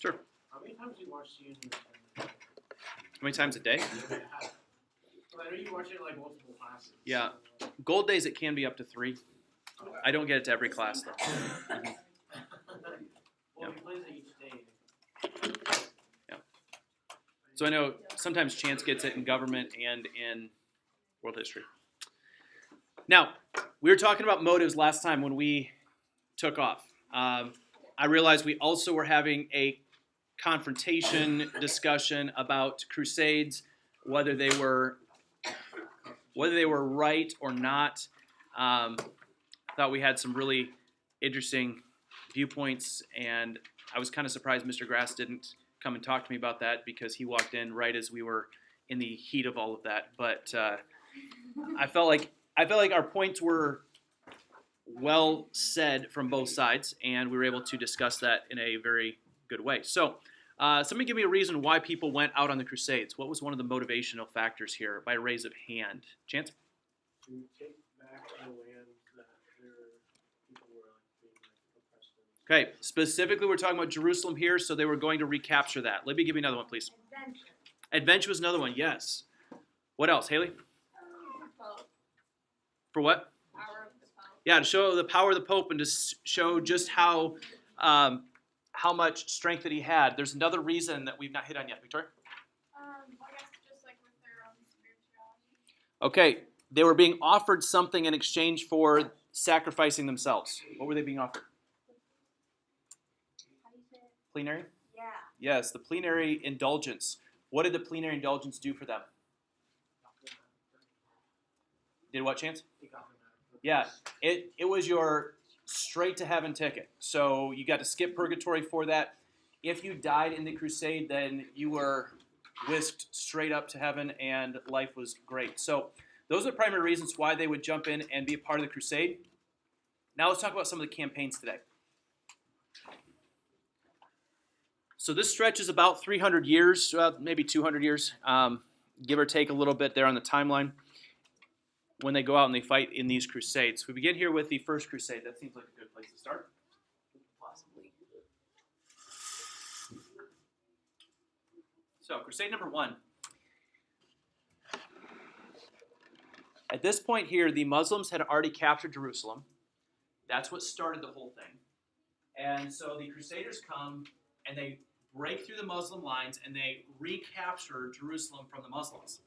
Sure. How many times do you watch CNN? How many times a day? So I know you watch it like multiple classes. Yeah. Gold days, it can be up to 3. I don't get it to every class, though. Well, he plays it each day. Yeah. So I know sometimes Chance gets it in government and in world history. Now, we were talking about motives last time when we took off. I realized we also were having a confrontation discussion about crusades, whether they were right or not. Thought we had some really interesting viewpoints, and I was kind of surprised Mr. Grass didn't come and talk to me about that because he walked in right as we were in the heat of all of that. But I felt like our points were well said from both sides, and we were able to discuss that in a very good way. So, somebody give me a reason why people went out on the Crusades. What was one of the motivational factors here by raise of hand? Chance? To take back the land that their people were being oppressed in. Okay, specifically we're talking about Jerusalem here, so they were going to recapture that. Libby, give me another one, please. Adventure. Adventure was another one, yes. What else, Haley? For what? Power of the Pope. Yeah, to show the power of the Pope and to show just how much strength that he had. There's another reason that we've not hit on yet, Victoria. I guess just like with their own spirituality. Okay, they were being offered something in exchange for sacrificing themselves. What were they being offered? How do you say it? Plenary? Yeah. Yes, the plenary indulgence. What did the plenary indulgence do for them? Did what, Chance? Yeah, it was your straight to heaven ticket. So you got to skip purgatory for that. If you died in the crusade, then you were whisked straight up to heaven and life was great. So those are the primary reasons why they would jump in and be a part of the crusade. Now let's talk about some of the campaigns today. So this stretch is about 300 years, maybe 200 years, give or take a little bit there on the timeline, when they go out and they fight in these crusades. We begin here with the First Crusade. That seems like a good place to start. Possibly. So, Crusade number 1. At this point here, the Muslims had already captured Jerusalem. That's what started the whole thing. And so the Crusaders come and they break through the Muslim lines and they recapture Jerusalem from the Muslims.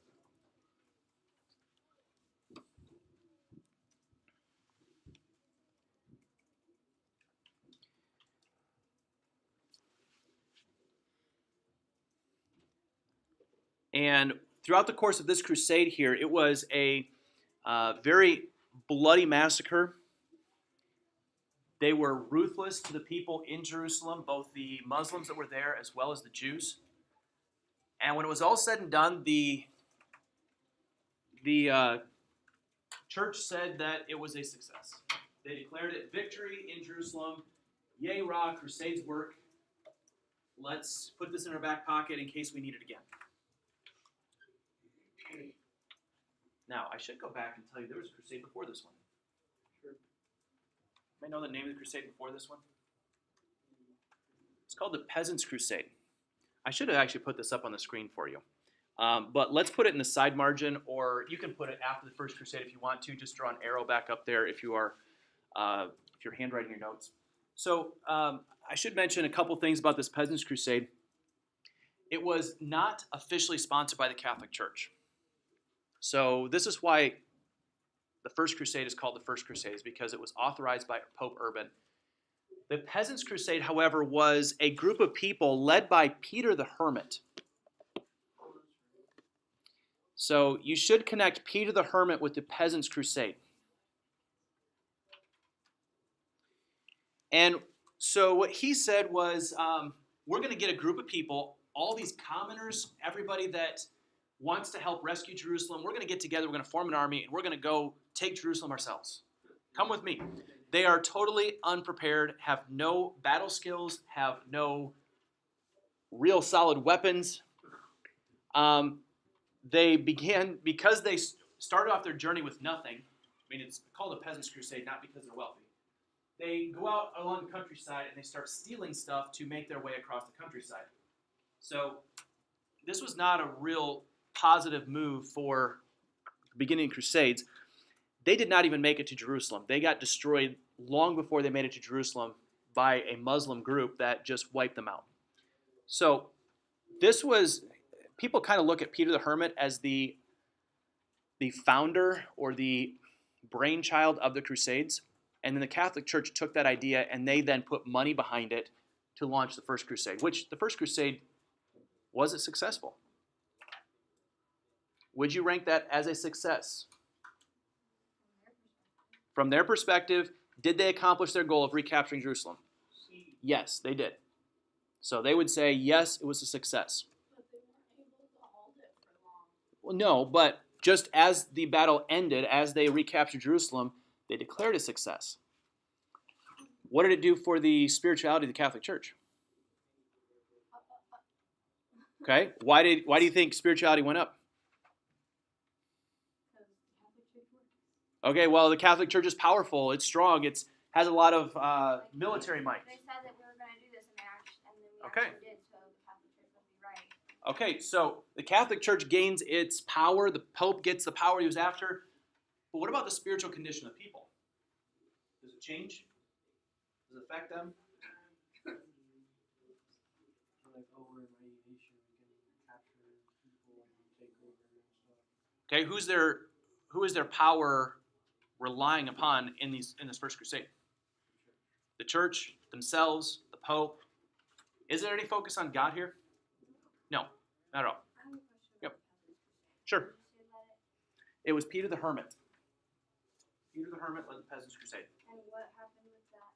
And throughout the course of this crusade here, it was a very bloody massacre. They were ruthless to the people in Jerusalem, both the Muslims that were there as well as the Jews. And when it was all said and done, the church said that it was a success. They declared it victory in Jerusalem. Yay, rah, crusades work. Let's put this in our back pocket in case we need it again. Now, I should go back and tell you there was a crusade before this one. Sure. You may know the name of the crusade before this one? It's called the Peasants' Crusade. I should have actually put this up on the screen for you. But let's put it in the side margin, or you can put it after the First Crusade if you want to. Just draw an arrow back up there if you're handwriting your notes. So I should mention a couple things about this Peasants' Crusade. It was not officially sponsored by the Catholic Church. So this is why the First Crusade is called the First Crusade, is because it was authorized by Pope Urban. The Peasants' Crusade, however, was a group of people led by Peter the Hermit. So you should connect Peter the Hermit with the Peasants' Crusade. And so what he said was, we're going to get a group of people, all these commoners, everybody that wants to help rescue Jerusalem. We're going to get together, we're going to form an army, and we're going to go take Jerusalem ourselves. Come with me. They are totally unprepared, have no battle skills, have no real solid weapons. They began, because they started off their journey with nothing. I mean, it's called a Peasants' Crusade, not because they're wealthy. they go out along the countryside and they start stealing stuff to make their way across the countryside. So this was not a real positive move for the beginning Crusades. They did not even make it to Jerusalem. They got destroyed long before they made it to Jerusalem by a Muslim group that just wiped them out. So this was, people kind of look at Peter the Hermit as the founder or the brainchild of the Crusades. And then the Catholic Church took that idea and they then put money behind it to launch the First Crusade, which the First Crusade, was it successful? Would you rank that as a success? From their perspective, did they accomplish their goal of recapturing Jerusalem? Yes, they did. So they would say, yes, it was a success. But they weren't able to hold it for long. Well, no, but just as the battle ended, as they recaptured Jerusalem, they declared a success. What did it do for the spirituality of the Catholic Church? Okay, why do you think spirituality went up? Because the Catholic Church works. Okay, well, the Catholic Church is powerful. It's strong. It has a lot of military might. They said that we were going to do this, and then we Okay. actually did, so the Catholic Church must be right. Okay, so the Catholic Church gains its power. The Pope gets the power he was after. But what about the spiritual condition of people? Does it change? Does it affect them? Like over in my nation, we can capture people and take over and stuff. Okay, who is their power relying upon in this First Crusade? The church, themselves, the Pope. Is there any focus on God here? No, not at all. I have a question Yep. about the Catholic Crusade. Sure. Did you say that It was Peter the Hermit. Peter the Hermit led the Peasants' Crusade. and what happened with that?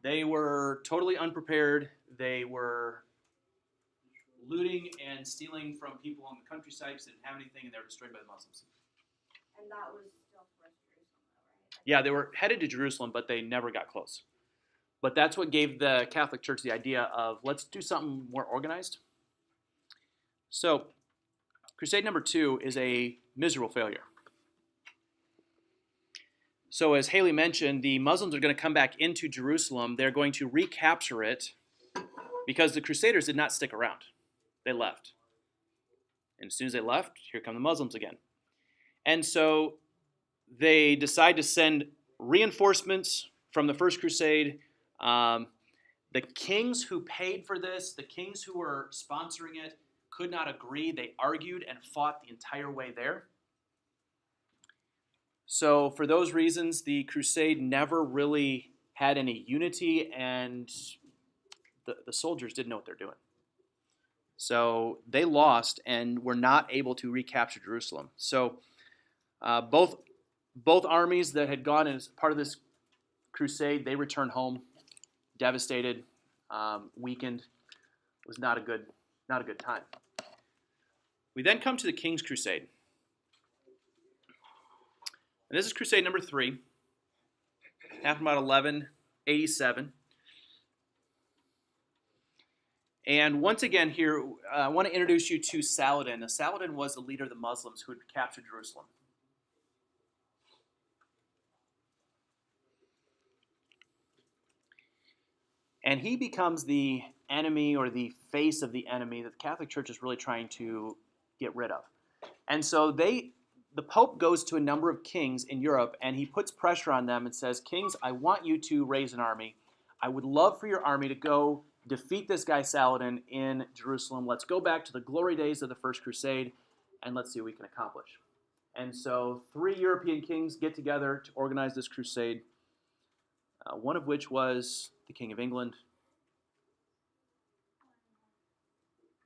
They were totally unprepared. They were looting and stealing from people on the countryside because they didn't have anything, and they were destroyed by the Muslims. And that was still towards Jerusalem, though, right? Yeah, they were headed to Jerusalem, but they never got close. But that's what gave the Catholic Church the idea of, let's do something more organized. So, Crusade number 2 is a miserable failure. So as Haley mentioned, the Muslims are going to come back into Jerusalem. They're going to recapture it because the Crusaders did not stick around. They left. And as soon as they left, here come the Muslims again. And so they decide to send reinforcements from the First Crusade. The kings who paid for this, the kings who were sponsoring it, could not agree. They argued and fought the entire way there. So for those reasons, the crusade never really had any unity, and the soldiers didn't know what they're doing. So they lost and were not able to recapture Jerusalem. So both armies that had gone as part of this crusade, they returned home, devastated, weakened. It was not a good time. We then come to the King's Crusade. And this is Crusade number 3. Happened about 1187. And once again here, I want to introduce you to Saladin. Now, Saladin was the leader of the Muslims who had captured Jerusalem. And he becomes the enemy or the face of the enemy that the Catholic Church is really trying to get rid of. And so the Pope goes to a number of kings in Europe and he puts pressure on them and says, kings, I want you to raise an army. I would love for your army to go defeat this guy Saladin in Jerusalem. Let's go back to the glory days of the First Crusade and let's see what we can accomplish. And so 3 European kings get together to organize this crusade, one of which was the King of England,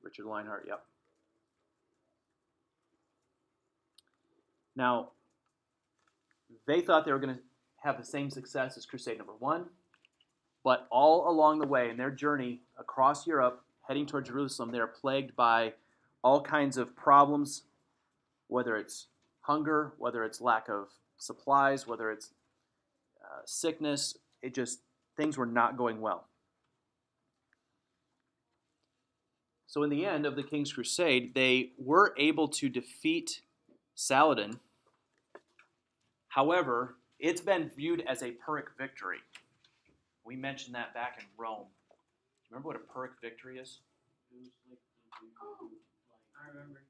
Richard Lionheart, yep. Now, they thought they were going to have the same success as Crusade number 1, but all along the way in their journey across Europe, heading toward Jerusalem, they are plagued by all kinds of problems, whether it's hunger, whether it's lack of supplies, whether it's sickness. Things were not going well. So in the end of the King's Crusade, they were able to defeat Saladin. However, it's been viewed as a Pyrrhic victory. We mentioned that back in Rome. Do you remember what a Pyrrhic victory is? It was like I remember. He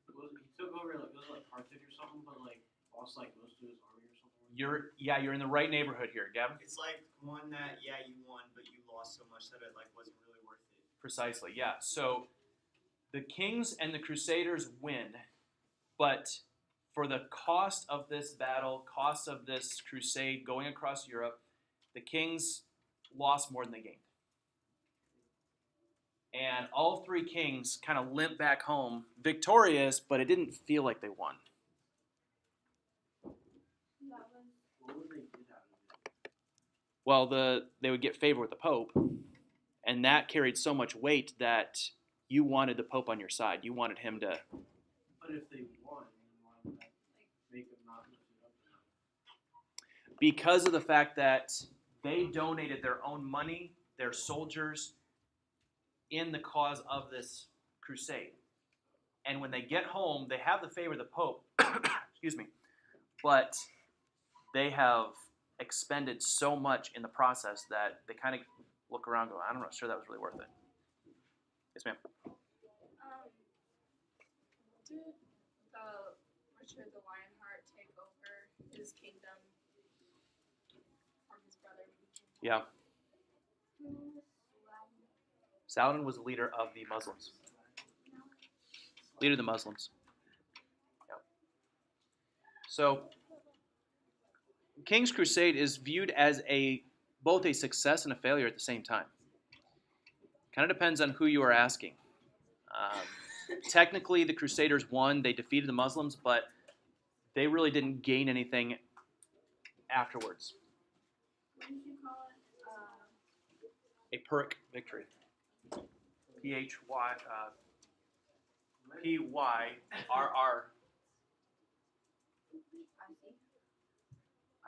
took over like it was like Carthage or something, but like lost like most of his army or something. You're in the right neighborhood here, Gavin. It's like one that you won, but you lost so much that it like wasn't really worth it. Precisely, yeah. So the kings and the crusaders win, but for the cost of this battle, cost of this crusade going across Europe, the kings lost more than they gained. And all three kings kind of limp back home victorious, but it didn't feel like they won. What would they get out of it? Well, they would get favor with the Pope, and that carried so much weight that you wanted the Pope on your side. You wanted him to. But if they won, then why would that make them not lift it up enough? Because of the fact that they donated their own money, their soldiers, in the cause of this crusade. And when they get home, they have the favor of the Pope, excuse me, but they have expended so much in the process that they kind of look around and go, I'm not sure that was really worth it. Yes, ma'am. Did Richard the Lionheart take over his kingdom from his brother? Yeah. Saladin was the leader of the Muslims. Leader of the Muslims. Yep. So, King's Crusade is viewed as both a success and a failure at the same time. Kind of depends on who you are asking. Technically, the Crusaders won. They defeated the Muslims, but they really didn't gain anything afterwards. What did you call it? A Pyrrhic victory. P-H-Y, P-Y-R-R.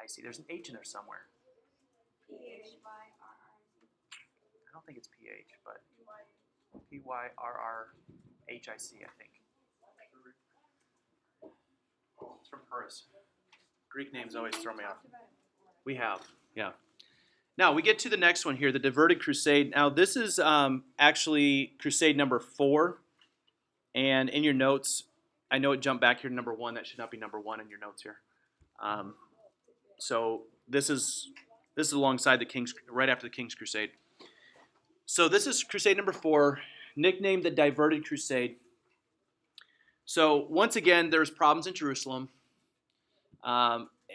I see. There's an H in there somewhere. P-H-Y-R-R-Z. I don't think it's P-H, but P-Y-R-R-H-I-C, I think. It's from Pyrrhus. Greek names always throw me off. We have, yeah. Now, we get to the next one here, the Diverted Crusade. Now, this is actually Crusade number 4. And in your notes, I know it jumped back here to number 1. That should not be number 1 in your notes here. So this is alongside the King's, right after the King's Crusade. So this is Crusade number 4, nicknamed the Diverted Crusade. So once again, there's problems in Jerusalem.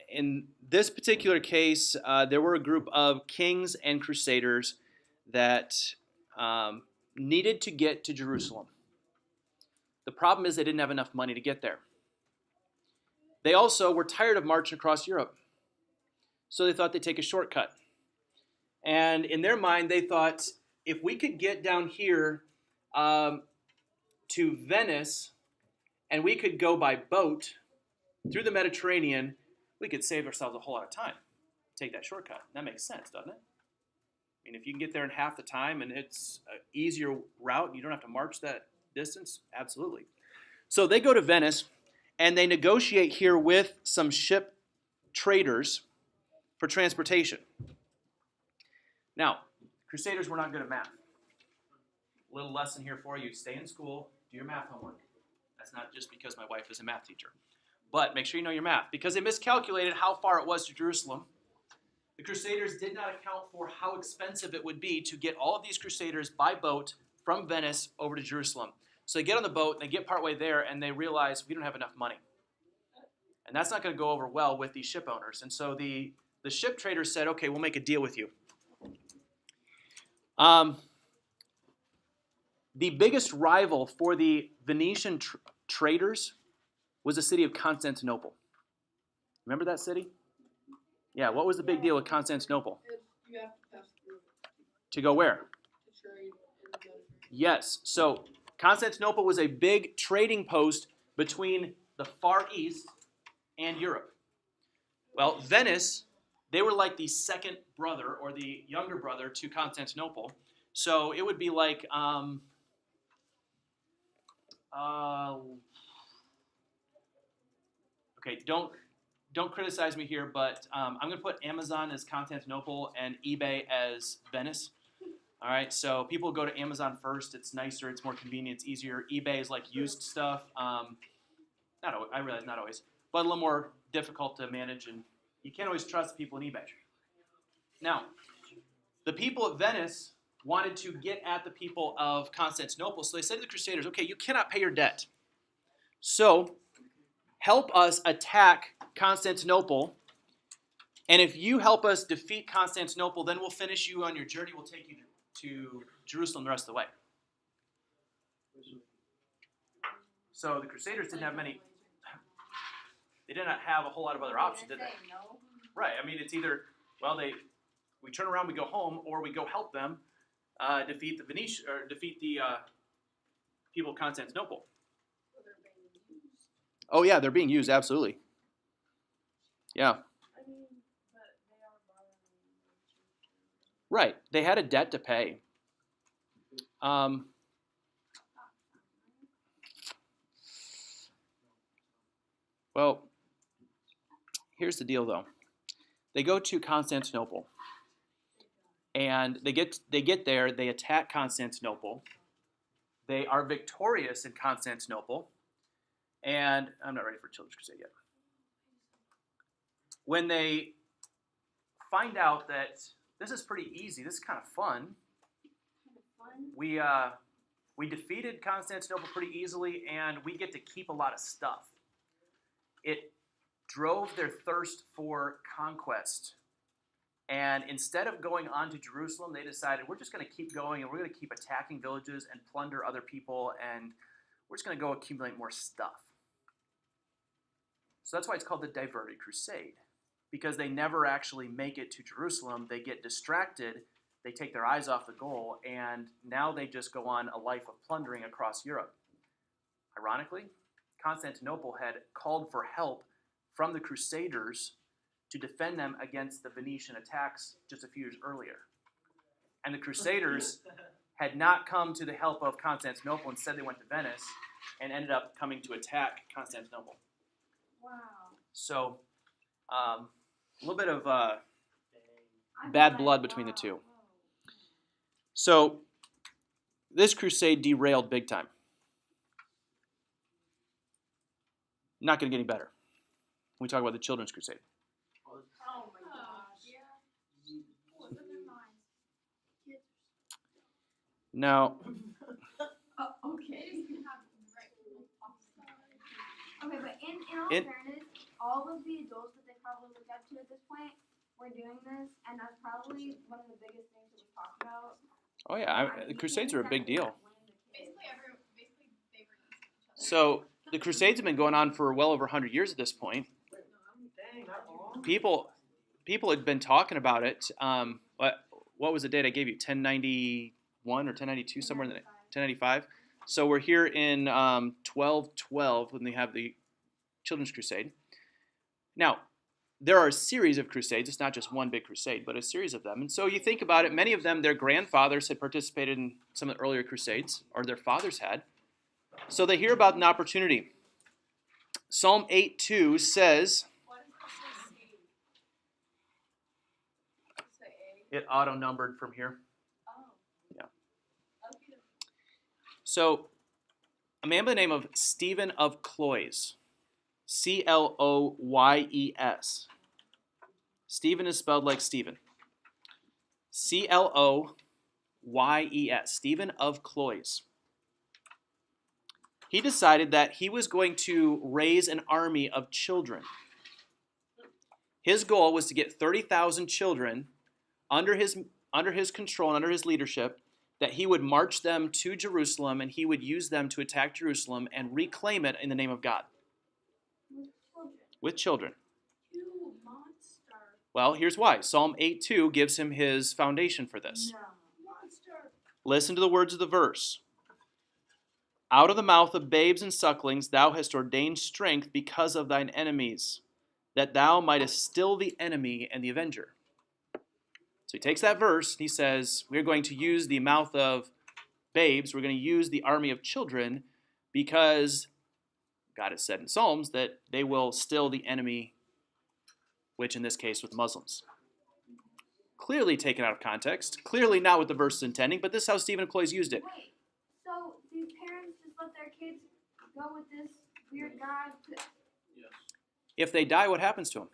In this particular case, there were a group of kings and crusaders that needed to get to Jerusalem. The problem is they didn't have enough money to get there. They also were tired of marching across Europe, so they thought they'd take a shortcut. And in their mind, they thought, if we could get down here to Venice, and we could go by boat through the Mediterranean, we could save ourselves a whole lot of time. Take that shortcut. That makes sense, doesn't it? I mean, if you can get there in half the time and it's an easier route and you don't have to march that distance, absolutely. So they go to Venice and they negotiate here with some ship traders for transportation. Now, Crusaders were not good at math. Little lesson here for you. Stay in school, do your math homework. That's not just because my wife is a math teacher. But make sure you know your math, because they miscalculated how far it was to Jerusalem. The Crusaders did not account for how expensive it would be to get all of these Crusaders by boat from Venice over to Jerusalem. So they get on the boat, and they get partway there, and they realize we don't have enough money. And that's not going to go over well with these ship owners. And so the ship traders said, okay, we'll make a deal with you. The biggest rival for the Venetian traders was the city of Constantinople. Remember that city? Yeah, what was the big deal with Constantinople? You have to pass through To go where? to trade in the Mediterranean. Yes, so Constantinople was a big trading post between the Far East and Europe. Well, Venice, they were like the second brother or the younger brother to Constantinople. So it would be like, okay, don't don't criticize me here, but I'm going to put Amazon as Constantinople and eBay as Venice. All right, so people go to Amazon first. It's nicer, it's more convenient, it's easier. eBay is like used stuff. Not always, I realize not always, but a little more difficult to manage, and you can't always trust people in eBay. Now, the people of Venice wanted to get at the people of Constantinople, so they said to the Crusaders, okay, you cannot pay your debt. So help us attack Constantinople, and if you help us defeat Constantinople, then we'll finish you on your journey. We'll take you to Jerusalem the rest of the way. So the Crusaders didn't have many. They did not have a whole lot of other options, did they? No. Right. I mean, it's either we turn around, we go home, or we go help them defeat the Venetian or defeat the people of Constantinople. Oh yeah, they're being used, absolutely. Yeah. I mean, but they are bothering me. Right. They had a debt to pay. Well, here's the deal, though. They go to Constantinople, and they get there. They attack Constantinople. They are victorious in Constantinople, and I'm not ready for Children's Crusade yet. When they find out that this is pretty easy, this is kind of fun. We defeated Constantinople pretty easily, and we get to keep a lot of stuff. It drove their thirst for conquest. And instead of going on to Jerusalem, they decided we're just going to keep going, and we're going to keep attacking villages and plunder other people, and we're just going to go accumulate more stuff. So that's why it's called the Diverted Crusade, because they never actually make it to Jerusalem. They get distracted, they take their eyes off the goal, and now they just go on a life of plundering across Europe. Ironically, Constantinople had called for help from the Crusaders to defend them against the Venetian attacks just a few years earlier. And the Crusaders had not come to the help of Constantinople. Instead, they went to Venice and ended up coming to attack Constantinople. Wow. So, a little bit of bad blood between the two. So, this crusade derailed big time. Not going to get any better when we talk about the Children's Crusade. Oh my gosh. Yeah. What's in their minds? Kids. Now, Okay. Okay, but in all It- fairness, all of the adults that they probably looked up to at this point were doing this, and that's probably one of the biggest things that we talk about. oh yeah, the Crusades are a big deal. Basically, they were using each other. So, the Crusades have been going on for well over 100 years at this point. Dang, not long. People had been talking about it. What was the date I gave you? 1091 or 1092, somewhere in the 1095. So we're here in 1212 when they have the Children's Crusade. Now, there are a series of crusades. It's not just one big crusade, but a series of them. And so you think about it, many of them, their grandfathers had participated in some of the earlier crusades, or their fathers had. So they hear about an opportunity. Psalm 8:2 says, What does this say? Say A. it auto-numbered from here. Oh. Yeah. Okay. So, a man by the name of Stephen of Cloyes, Cloyes. Stephen is spelled like Stephen. Cloyes, Stephen of Cloyes. He decided that he was going to raise an army of children. His goal was to get 30,000 children under his control and under his leadership, that he would march them to Jerusalem, and he would use them to attack Jerusalem and reclaim it in the name of God. With children. You monster. Well, here's why. Psalm 8:2 gives him his foundation for this. No. Monster. Listen to the words of the verse. Out of the mouth of babes and sucklings thou hast ordained strength because of thine enemies, that thou mightest still the enemy and the avenger. So he takes that verse, he says, we're going to use the mouth of babes, we're going to use the army of children, because God has said in Psalms that they will still the enemy which in this case with Muslims. Clearly taken out of context, clearly not what the verse is intending, but this is how Stephen of Cloyes used it. Wait, so these parents just let their kids go with this weird God? Yes. If they die, what happens to them?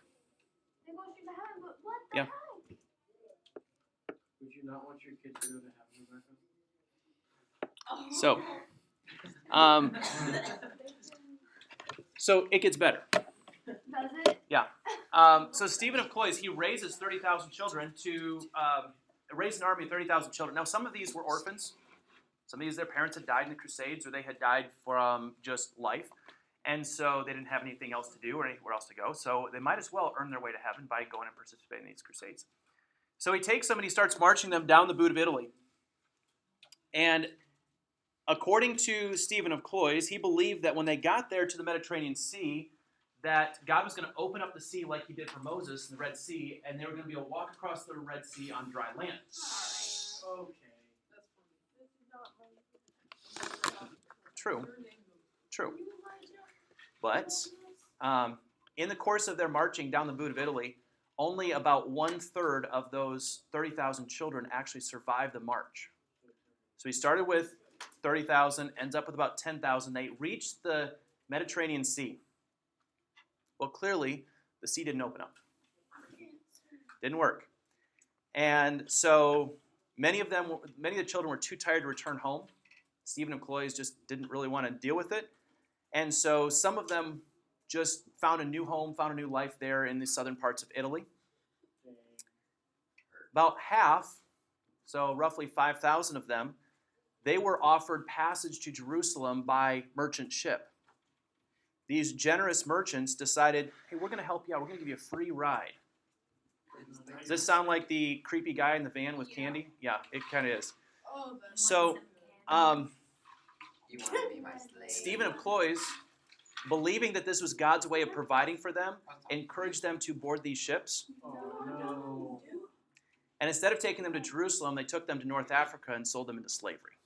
They go straight to heaven, but what the Yeah. heck? Would you not want your kids to go to heaven, Rebecca? So, so it gets better. Does it? So Stephen of Cloyes, he raises 30,000 children to raise an army of 30,000 children. Now, some of these were orphans. Some of these, their parents had died in the Crusades, or they had died from just life. And so they didn't have anything else to do or anywhere else to go. So they might as well earn their way to heaven by going and participating in these crusades. So he takes them and he starts marching them down the boot of Italy. And according to Stephen of Cloyes, he believed that when they got there to the Mediterranean Sea, that God was going to open up the sea like he did for Moses in the Red Sea, and they were going to be able to walk across the Red Sea on dry land. Okay. True. But in the course of their marching down the boot of Italy, only about 1/3 of those 30,000 children actually survived the march. So he started with 30,000, ends up with about 10,000. They reached the Mediterranean Sea. Well, clearly, the sea didn't open up. Didn't work. And so many of the children were too tired to return home. Stephen of Cloyes just didn't really want to deal with it. And so some of them just found a new home, found a new life there in the southern parts of Italy. About half, so roughly 5,000 of them, they were offered passage to Jerusalem by merchant ship. These generous merchants decided, hey, we're going to help you out. We're going to give you a free ride. Does this sound like the creepy guy in the van with candy? Yeah, it kind of is. So, You want to be my slave. Stephen of Cloyes, believing that this was God's way of providing for them, encouraged them to board these ships. Oh no. And instead of taking them to Jerusalem, they took them to North Africa and sold them into slavery.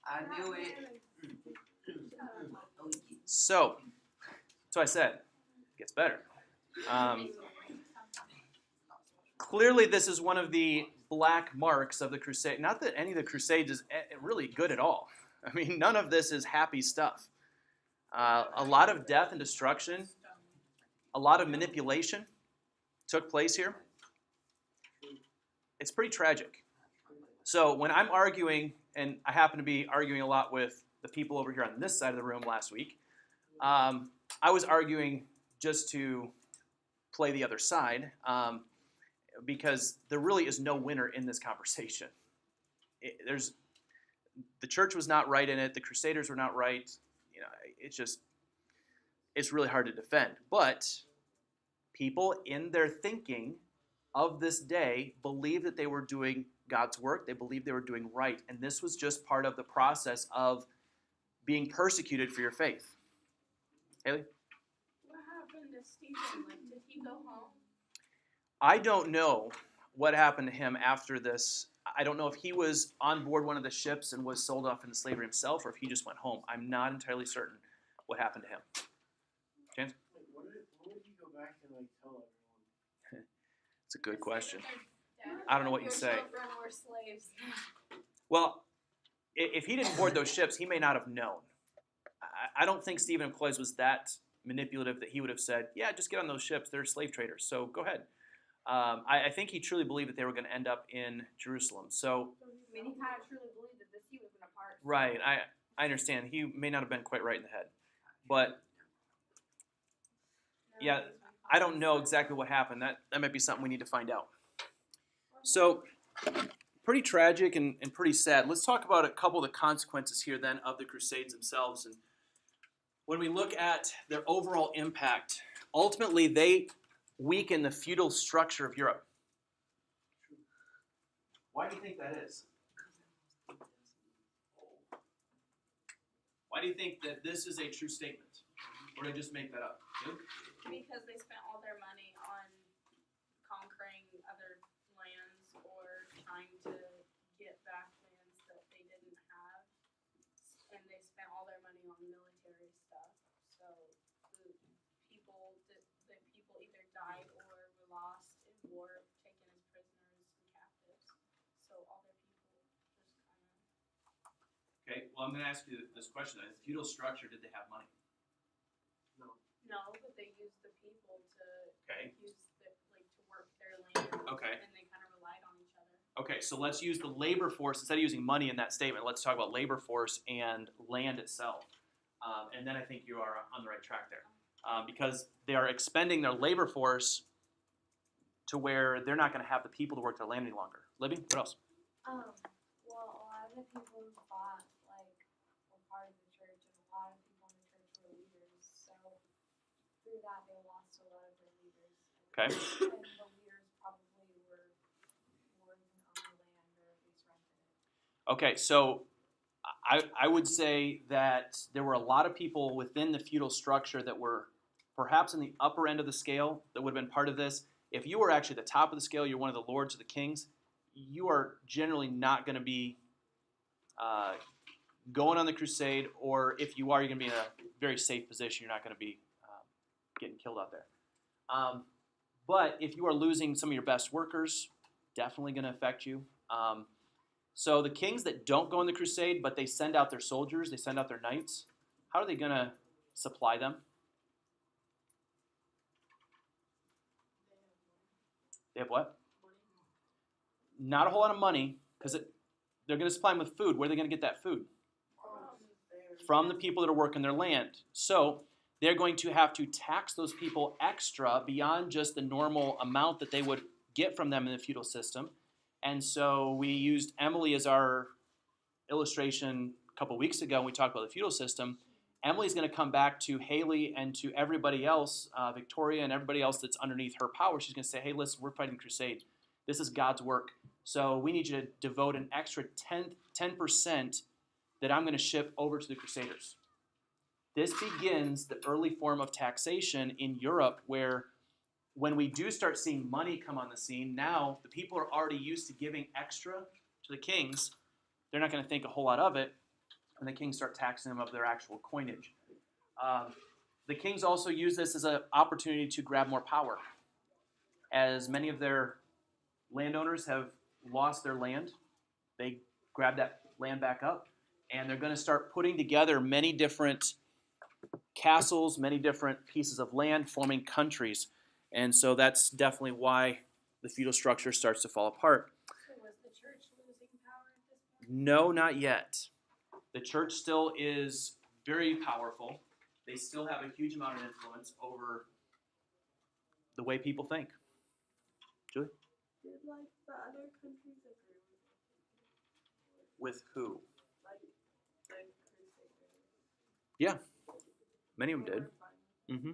I knew it. So I said, it gets better. Clearly, this is one of the black marks of the crusade. Not that any of the crusades is really good at all. I mean, none of this is happy stuff. A lot of death and destruction, a lot of manipulation took place here. It's pretty tragic. So when I'm arguing, and I happen to be arguing a lot with the people over here on this side of the room last week, I was arguing just to play the other side because there really is no winner in this conversation. The church was not right in it. The Crusaders were not right. You know, it's really hard to defend. But people in their thinking of this day believed that they were doing God's work. They believed they were doing right. And this was just part of the process of being persecuted for your faith. Haley? What happened to Stephen? Like, did he go home? I don't know what happened to him after this. I don't know if he was on board one of the ships and was sold off into slavery himself, or if he just went home. I'm not entirely certain what happened to him. James? Like, what would you go back and like tell everyone? It's a good question. I don't know what you say. Your children were slaves. Well, if he didn't board those ships, he may not have known. I don't think Stephen of Cloyes was that manipulative that he would have said, yeah, just get on those ships. They're slave traders, so go ahead. I think he truly believed that they were going to end up in Jerusalem. So, I mean, he kind of truly believed that the sea was going to part. right, I understand. He may not have been quite right in the head. But, yeah, I don't know exactly what happened. That might be something we need to find out. So, pretty tragic and pretty sad. Let's talk about a couple of the consequences here then of the Crusades themselves. And when we look at their overall impact, ultimately they weaken the feudal structure of Europe. Why do you think that is? Why do you think that this is a true statement? Or did I just make that up? Because they spent all their money on conquering other lands or trying to get back lands that they didn't have. And they spent all their money on military stuff. So the people either died or were lost in war, taken as prisoners and captives. So all their people just kind of. Okay, well, I'm going to ask you this question. In the feudal structure, did they have money? No, but they used the people to Okay. use the, like to work their land. Okay. And they kind of relied on each other. Okay, so let's use the labor force. Instead of using money in that statement, let's talk about labor force and land itself. And then I think you are on the right track there. Because they are expending their labor force to where they're not going to have the people to work their land any longer. Libby, what else? Well, a lot of the people who fought, like, were part of the church, and a lot of people in the church were leaders. So through that, they lost a lot of their leaders. Okay. And the leaders probably were more than owned the land, or at least rented it. Okay, so I would say that there were a lot of people within the feudal structure that were perhaps in the upper end of the scale that would have been part of this. If you were actually at the top of the scale, you're one of the lords or the kings, you are generally not going to be going on the crusade, or if you are, you're going to be in a very safe position. You're not going to be getting killed out there. But if you are losing some of your best workers, definitely going to affect you. So the kings that don't go on the crusade, but they send out their soldiers, they send out their knights, how are they going to supply them? They have what? Not a whole lot of money, because they're going to supply them with food. Where are they going to get that food? From the people that are working their land. So they're going to have to tax those people extra beyond just the normal amount that they would get from them in the feudal system. And so we used Emily as our illustration a couple weeks ago when we talked about the feudal system. Emily's going to come back to Haley and to everybody else, Victoria and everybody else that's underneath her power. She's going to say, hey, listen, we're fighting crusade. This is God's work. So we need you to devote an extra 10% that I'm going to ship over to the Crusaders. This begins the early form of taxation in Europe, where when we do start seeing money come on the scene, now the people are already used to giving extra to the kings. They're not going to think a whole lot of it, and the kings start taxing them of their actual coinage. The kings also use this as an opportunity to grab more power. As many of their landowners have lost their land, they grab that land back up, and they're going to start putting together many different castles, many different pieces of land, forming countries. And so that's definitely why the feudal structure starts to fall apart. So was the church losing power at this point? No, not yet. The church still is very powerful. They still have a huge amount of influence over the way people think. Julie? Did like the other countries agree With who? like the Crusaders? Yeah, many of them did. Mm-hmm.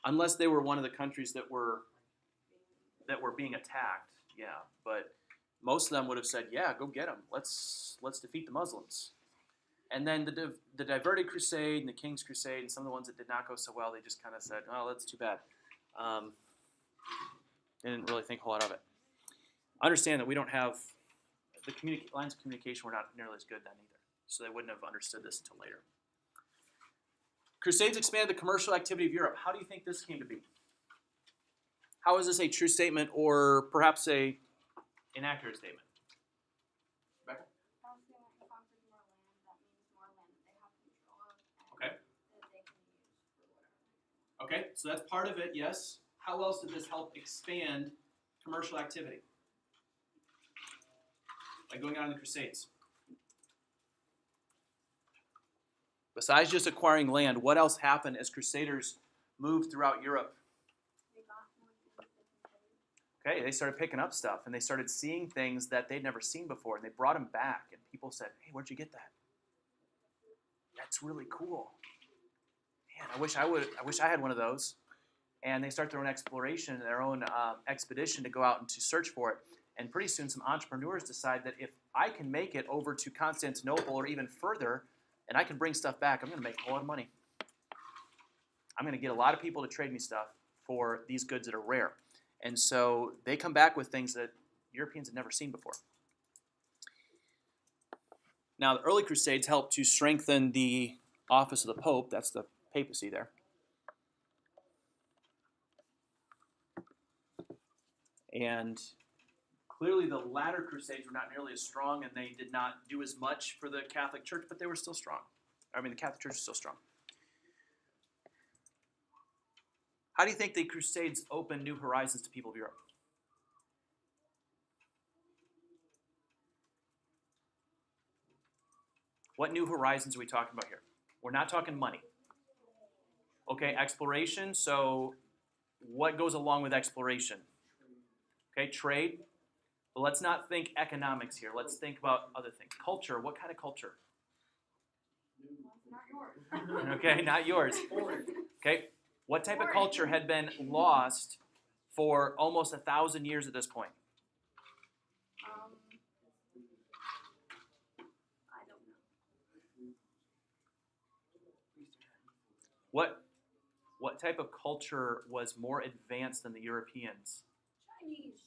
Unless they were one of the countries that were being attacked, yeah. But most of them would have said, "Yeah, go get them. Let's defeat the Muslims." And then the diverted crusade and the King's Crusade and some of the ones that did not go so well, they just kind of said, "Oh, that's too bad." They didn't really think a whole lot of it. Understand that we don't have the lines of communication were not nearly as good then either, so they wouldn't have understood this until later. Crusades expanded the commercial activity of Europe. How do you think this came to be? How is this a true statement or perhaps a inaccurate statement? Rebecca? As they went and conquered more land, that means more land that they have control of and Okay. that they can use for whatever. Okay, so that's part of it, yes. How else did this help expand commercial activity? Like going out on the Crusades. Besides just acquiring land, what else happened as Crusaders moved throughout Europe? They got more things they can trade. Okay, they started picking up stuff, and they started seeing things that they'd never seen before, and they brought them back, and people said, hey, where'd you get that? That's really cool. Man, I wish I had one of those. And they start their own exploration, their own expedition to go out and to search for it. And pretty soon some entrepreneurs decide that if I can make it over to Constantinople or even further, and I can bring stuff back, I'm going to make a whole lot of money. I'm going to get a lot of people to trade me stuff for these goods that are rare. And so they come back with things that Europeans had never seen before. Now, the early Crusades helped to strengthen the office of the Pope. That's the papacy there. And clearly the latter crusades were not nearly as strong, and they did not do as much for the Catholic Church, but they were still strong. I mean, the Catholic Church is still strong. How do you think the Crusades opened new horizons to people of Europe? What new horizons are we talking about here? We're not talking money. Okay, exploration. So what goes along with exploration? Okay, trade. But let's not think economics here. Let's think about other things. Culture. What kind of culture? Not yours. Okay, not yours. Okay, what type of culture had been lost for almost 1,000 years at this point? I don't know. What type of culture was more advanced than the Europeans? Chinese.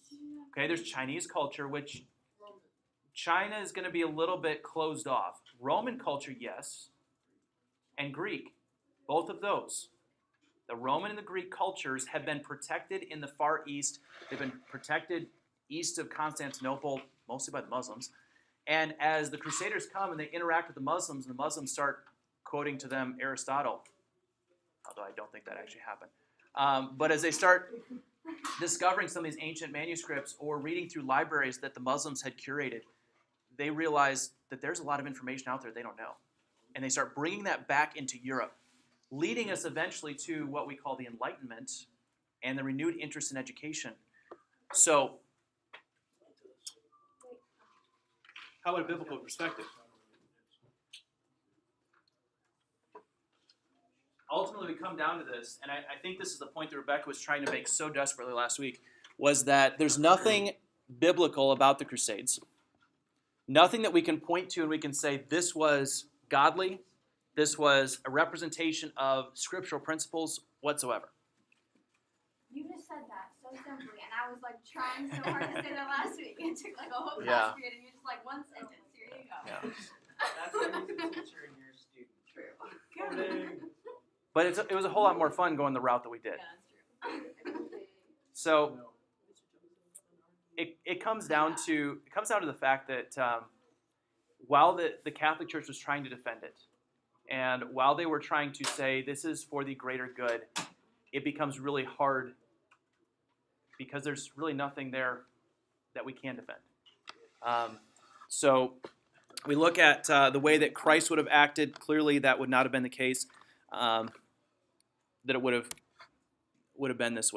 Okay, there's Chinese culture, which China is going to be a little bit closed off. Roman culture, yes, and Greek, both of those. The Roman and the Greek cultures have been protected in the Far East. They've been protected east of Constantinople, mostly by the Muslims. And as the Crusaders come and they interact with the Muslims, and the Muslims start quoting to them Aristotle, although I don't think that actually happened. But as they start discovering some of these ancient manuscripts or reading through libraries that the Muslims had curated, they realize that there's a lot of information out there they don't know. And they start bringing that back into Europe, leading us eventually to what we call the Enlightenment and the renewed interest in education. So, how about a biblical perspective? Ultimately, we come down to this, and I think this is the point that Rebecca was trying to make so desperately last week, was that there's nothing biblical about the Crusades. Nothing that we can point to and we can say this was godly, this was a representation of scriptural principles whatsoever. You just said that so simply, and I was like trying so hard to say that last week. It took like a whole Yeah. class period, and you're just like one sentence. Here you go. Yeah. That's why he's a teacher and you're a student. True. But it was a whole lot more fun going the route that we did. Yeah, that's true. So it comes down to the fact that while the Catholic Church was trying to defend it, and while they were trying to say this is for the greater good, it becomes really hard because there's really nothing there that we can defend. So we look at the way that Christ would have acted. Clearly, that would not have been the case. That it would have been this way.